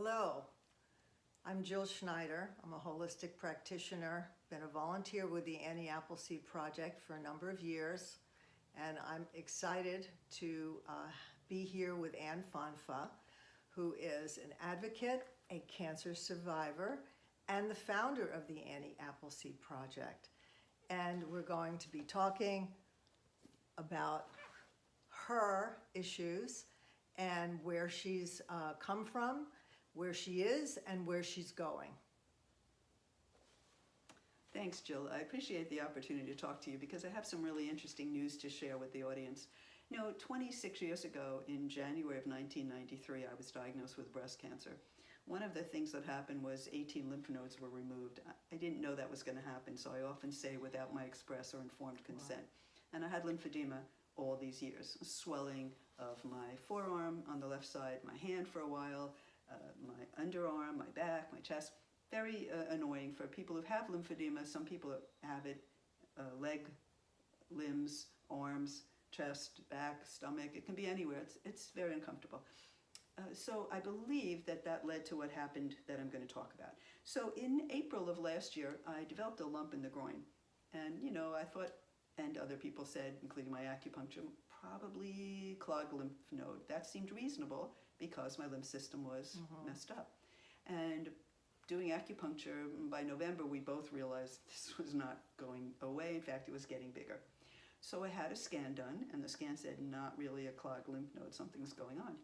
Hello, I'm Jill Schneider. I'm a holistic practitioner, been a volunteer with the Annie Appleseed Project for a number of years, and I'm excited to be here with Ann Fonfa, who is an advocate, a cancer survivor, and the founder of the Annie Appleseed Project. And we're going to be talking about her issues and where she's come from, where she is, and where she's going. Thanks, Jill. I appreciate the opportunity to talk to you because I have some really interesting news to share with the audience. 26 years ago, in January of 1993, I was diagnosed with breast cancer. One of the things that happened was 18 lymph nodes were removed. I didn't know that was going to happen, so I often say without my express or informed consent. Wow. And I had lymphedema all these years, swelling of my forearm on the left side, my hand for a while, my underarm, my back, my chest. Very annoying for people who have lymphedema. Some people have it, leg, limbs, arms, chest, back, stomach. It can be anywhere. It's very uncomfortable. So I believe that led to what happened that I'm going to talk about. So in April of last year, I developed a lump in the groin. And, I thought, and other people said, including my acupuncture, probably clogged lymph node. That seemed reasonable because my lymph system was messed up. And doing acupuncture, by November, we both realized this was not going away. In fact, it was getting bigger. So I had a scan done, and the scan said, not really a clogged lymph node, something's going on.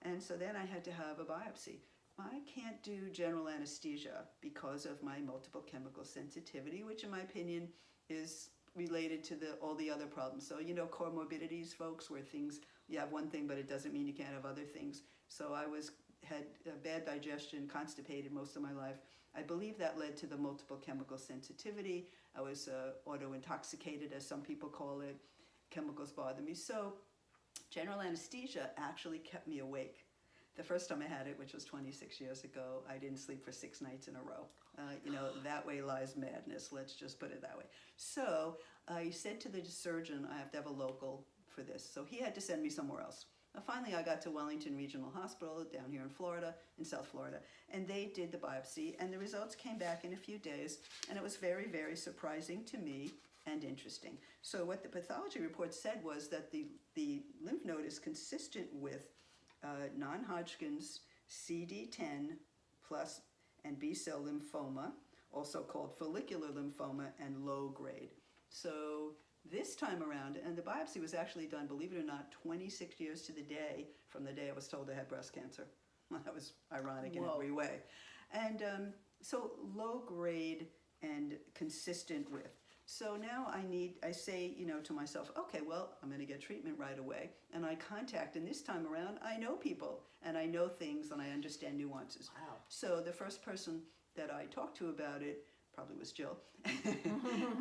And so then I had to have a biopsy. I can't do general anesthesia because of my multiple chemical sensitivity, which in my opinion is related to all the other problems. So, comorbidities, folks, where you have one thing, but it doesn't mean you can't have other things. So I had bad digestion, constipated most of my life. I believe that led to the multiple chemical sensitivity. I was auto-intoxicated, as some people call it. Chemicals bother me. So general anesthesia actually kept me awake. The first time I had it, which was 26 years ago, I didn't sleep for 6 nights in a row. That way lies madness, let's just put it that way. So I said to the surgeon, I have to have a local for this. So he had to send me somewhere else. Finally, I got to Wellington Regional Hospital down here in Florida, in South Florida, and they did the biopsy, and the results came back in a few days, and it was very, very surprising to me and interesting. So what the pathology report said was that the lymph node is consistent with non-Hodgkin's CD10 plus and B-cell lymphoma, also called follicular lymphoma, and low grade. So this time around, and the biopsy was actually done, believe it or not, 26 years to the day from the day I was told I had breast cancer. That was ironic in every way. And so low grade and consistent with. So now I say, to myself, okay, well, I'm going to get treatment right away. And I contact, and this time around, I know people, and I know things, and I understand nuances. Wow. So the first person that I talked to about it probably was Jill.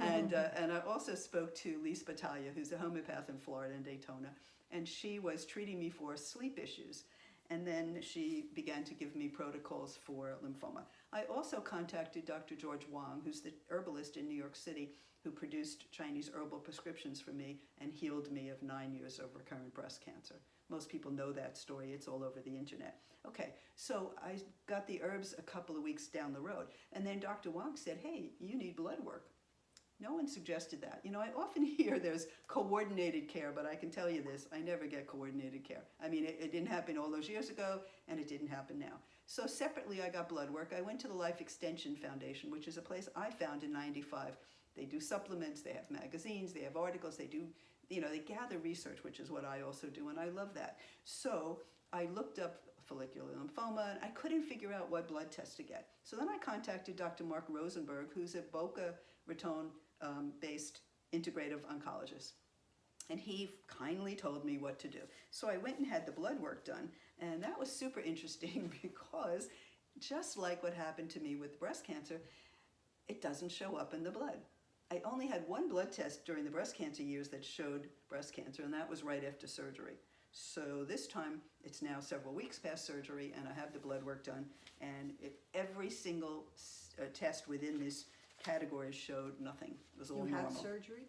and I also spoke to Lise Battaglia, who's a homeopath in Florida, in Daytona, and she was treating me for sleep issues. And then she began to give me protocols for lymphoma. I also contacted Dr. George Wang, who's the herbalist in New York City, who produced Chinese herbal prescriptions for me and healed me of 9 years of recurrent breast cancer. Most people know that story. It's all over the internet. Okay, so I got the herbs a couple of weeks down the road. And then Dr. Wang said, hey, you need blood work. No one suggested that. I often hear there's coordinated care, but I can tell you this, I never get coordinated care. I mean, it didn't happen all those years ago, and it didn't happen now. So separately, I got blood work. I went to the Life Extension Foundation, which is a place I found in '95. They do supplements, they have magazines, they have articles, they do, they gather research, which is what I also do, and I love that. So I looked up follicular lymphoma, and I couldn't figure out what blood test to get. So then I contacted Dr. Mark Rosenberg, who's a Boca Raton based integrative oncologist. And he kindly told me what to do. So I went and had the blood work done, and that was super interesting because just like what happened to me with breast cancer, it doesn't show up in the blood. I only had one blood test during the breast cancer years that showed breast cancer, and that was right after surgery. So this time, it's now several weeks past surgery, and I have the blood work done, and every single test within this category showed nothing. It was all normal. You had surgery?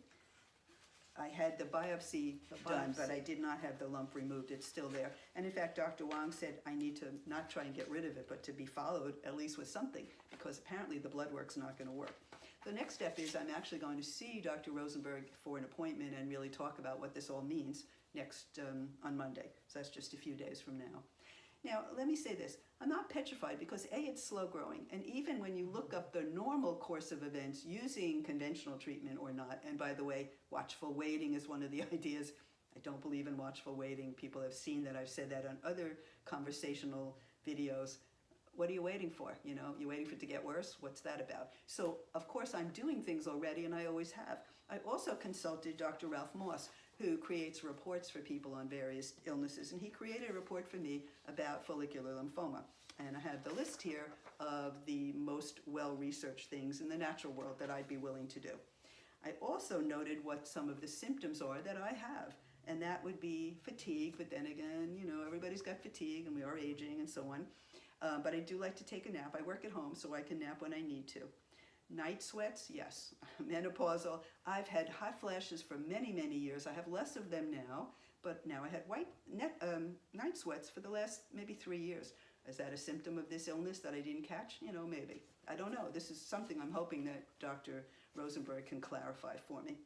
I had the biopsy The done, but biopsy. I did not have the lump removed. It's still there. And in fact, Dr. Wang said I need to not try and get rid of it, but to be followed at least with something, because apparently the blood work's not going to work. The next step is I'm actually going to see Dr. Rosenberg for an appointment and really talk about what this all means next on Monday. So that's just a few days from now. Now, let me say this. I'm not petrified because A, it's slow growing. And even when you look up the normal course of events using conventional treatment or not, and by the way, watchful waiting is one of the ideas. I don't believe in watchful waiting. People have seen that. I've said that on other conversational videos. What are you waiting for? You know, you're waiting for it to get worse? What's that about? So, of course, I'm doing things already, and I always have. I also consulted Dr. Ralph Moss, who creates reports for people on various illnesses, and he created a report for me about follicular lymphoma. And I have the list here of the most well-researched things in the natural world that I'd be willing to do. I also noted what some of the symptoms are that I have, and that would be fatigue, but then again, you know, everybody's got fatigue, and we are aging and so on. But I do like to take a nap. I work at home, so I can nap when I need to. Night sweats, yes. Menopausal. I've had hot flashes for many, many years. I have less of them now, but now I had night sweats for the last maybe 3 years. Is that a symptom of this illness that I didn't catch? You know, maybe. I don't know. This is something I'm hoping that Dr. Rosenberg can clarify for me.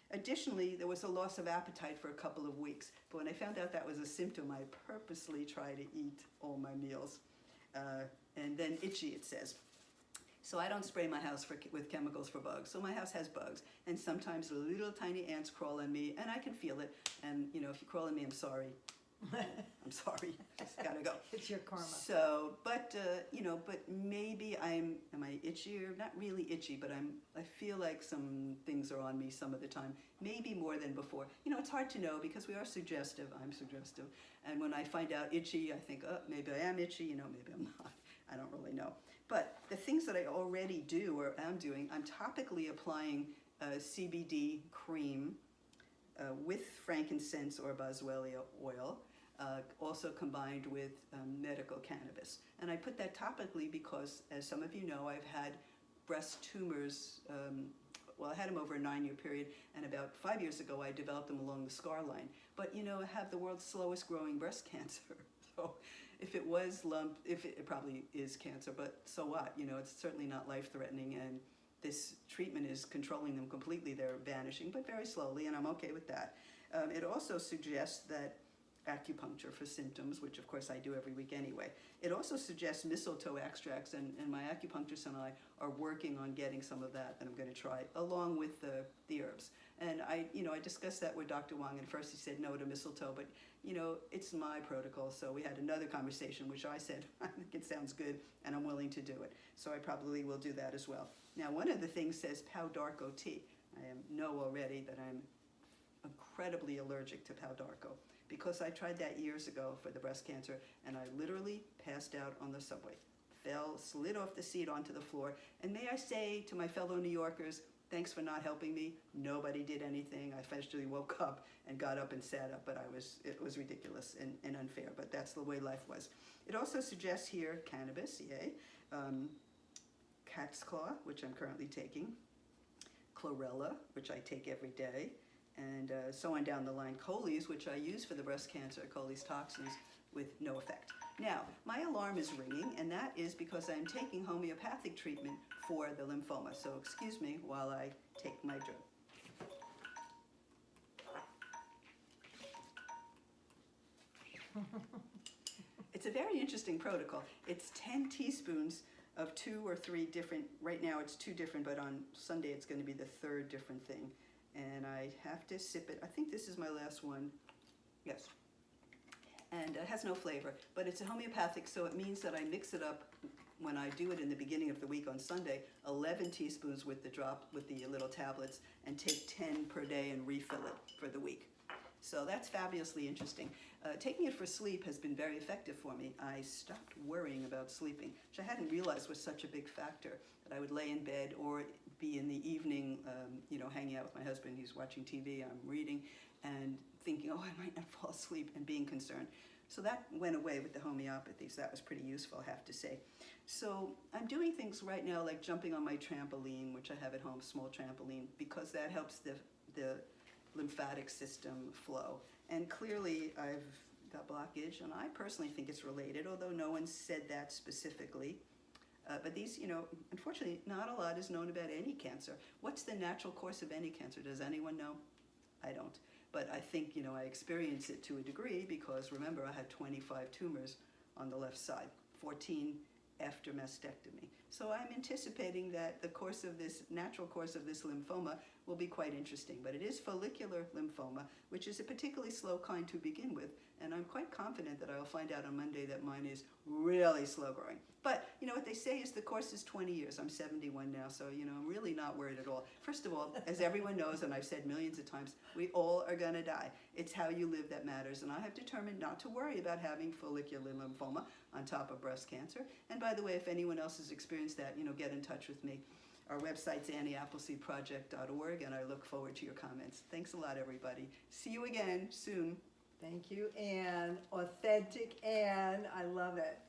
Additionally, there was a loss of appetite for a couple of weeks, but when I found out that was a symptom, I purposely try to eat all my meals. And then itchy, it says. So I don't spray my house with chemicals for bugs. So my house has bugs. And sometimes little tiny ants crawl on me, and I can feel it. And, you know, if you crawl on me, I'm sorry. I'm sorry. Just gotta go. It's your karma. So, but, you know, but maybe am I itchy or not really itchy, but I feel like some things are on me some of the time. Maybe more than before. You know, it's hard to know because we are suggestive. I'm suggestive. And when I find out itchy, I think, oh, maybe I am itchy, you know, maybe I'm not. I don't really know. But the things that I already do or am doing, I'm topically applying CBD cream with frankincense or boswellia oil, also combined with medical cannabis. And I put that topically because, as some of you know, I've had breast tumors. Well, I had them over a 9-year period, and about 5 years ago, I developed them along the scar line. But, you know, I have the world's slowest growing breast cancer. So if it was it probably is cancer, but so what? You know, it's certainly not life-threatening, and this treatment is controlling them completely. They're vanishing, but very slowly, and I'm okay with that. It also suggests that acupuncture for symptoms, which of course I do every week anyway. It also suggests mistletoe extracts, and my acupuncturist and I are working on getting some of that I'm going to try, along with the herbs. And I discussed that with Dr. Wang, and first he said no to mistletoe, but you know, it's my protocol, so we had another conversation, which I said, I think it sounds good, and I'm willing to do it. So I probably will do that as well. Now, one of the things says Pau d'Arco tea. I know already that I'm incredibly allergic to Pau d'Arco, because I tried that years ago for the breast cancer, and I literally passed out on the subway. Slid off the seat onto the floor, and may I say to my fellow New Yorkers, thanks for not helping me. Nobody did anything. I eventually woke up and got up and sat up, but it was ridiculous and unfair, but that's the way life was. It also suggests here cannabis, yay, cat's claw, which I'm currently taking, chlorella, which I take every day, and so on down the line. Coles, which I use for the breast cancer, Coles toxins, with no effect. Now, my alarm is ringing, and that is because I'm taking homeopathic treatment for the lymphoma. So excuse me while I take my drug. It's a very interesting protocol. It's 10 teaspoons of 2 or 3 different, right now it's 2 different, but on Sunday it's going to be the 3rd different thing. And I have to sip it. I think this is my last one. Yes. And it has no flavor, but it's a homeopathic, so it means that I mix it up when I do it in the beginning of the week on Sunday, 11 teaspoons with the little tablets, and take 10 per day and refill it for the week. So that's fabulously interesting. Taking it for sleep has been very effective for me. I stopped worrying about sleeping, which I hadn't realized was such a big factor, that I would lay in bed or be in the evening, hanging out with my husband. He's watching TV, I'm reading, and thinking, oh, I might not fall asleep, and being concerned. So that went away with the homeopathy, so that was pretty useful, I have to say. So I'm doing things right now like jumping on my trampoline, which I have at home, small trampoline, because that helps the lymphatic system flow. And clearly I've got blockage, and I personally think it's related, although no one said that specifically. But these, unfortunately, not a lot is known about any cancer. What's the natural course of any cancer? Does anyone know? I don't. But I think, I experience it to a degree because, remember, I had 25 tumors on the left side, 14 after mastectomy. So I'm anticipating that the natural course of this lymphoma will be quite interesting. But it is follicular lymphoma, which is a particularly slow kind to begin with. And I'm quite confident that I'll find out on Monday that mine is really slow growing. But, what they say is the course is 20 years. I'm 71 now, so, I'm really not worried at all. First of all, as everyone knows, and I've said millions of times, we all are going to die. It's how you live that matters. And I have determined not to worry about having follicular lymphoma on top of breast cancer. And by the way, if anyone else has experienced that, get in touch with me. Our website's annieappleseedproject.org, and I look forward to your comments. Thanks a lot, everybody. See you again soon. Thank you, Anne. Authentic Anne. I love it.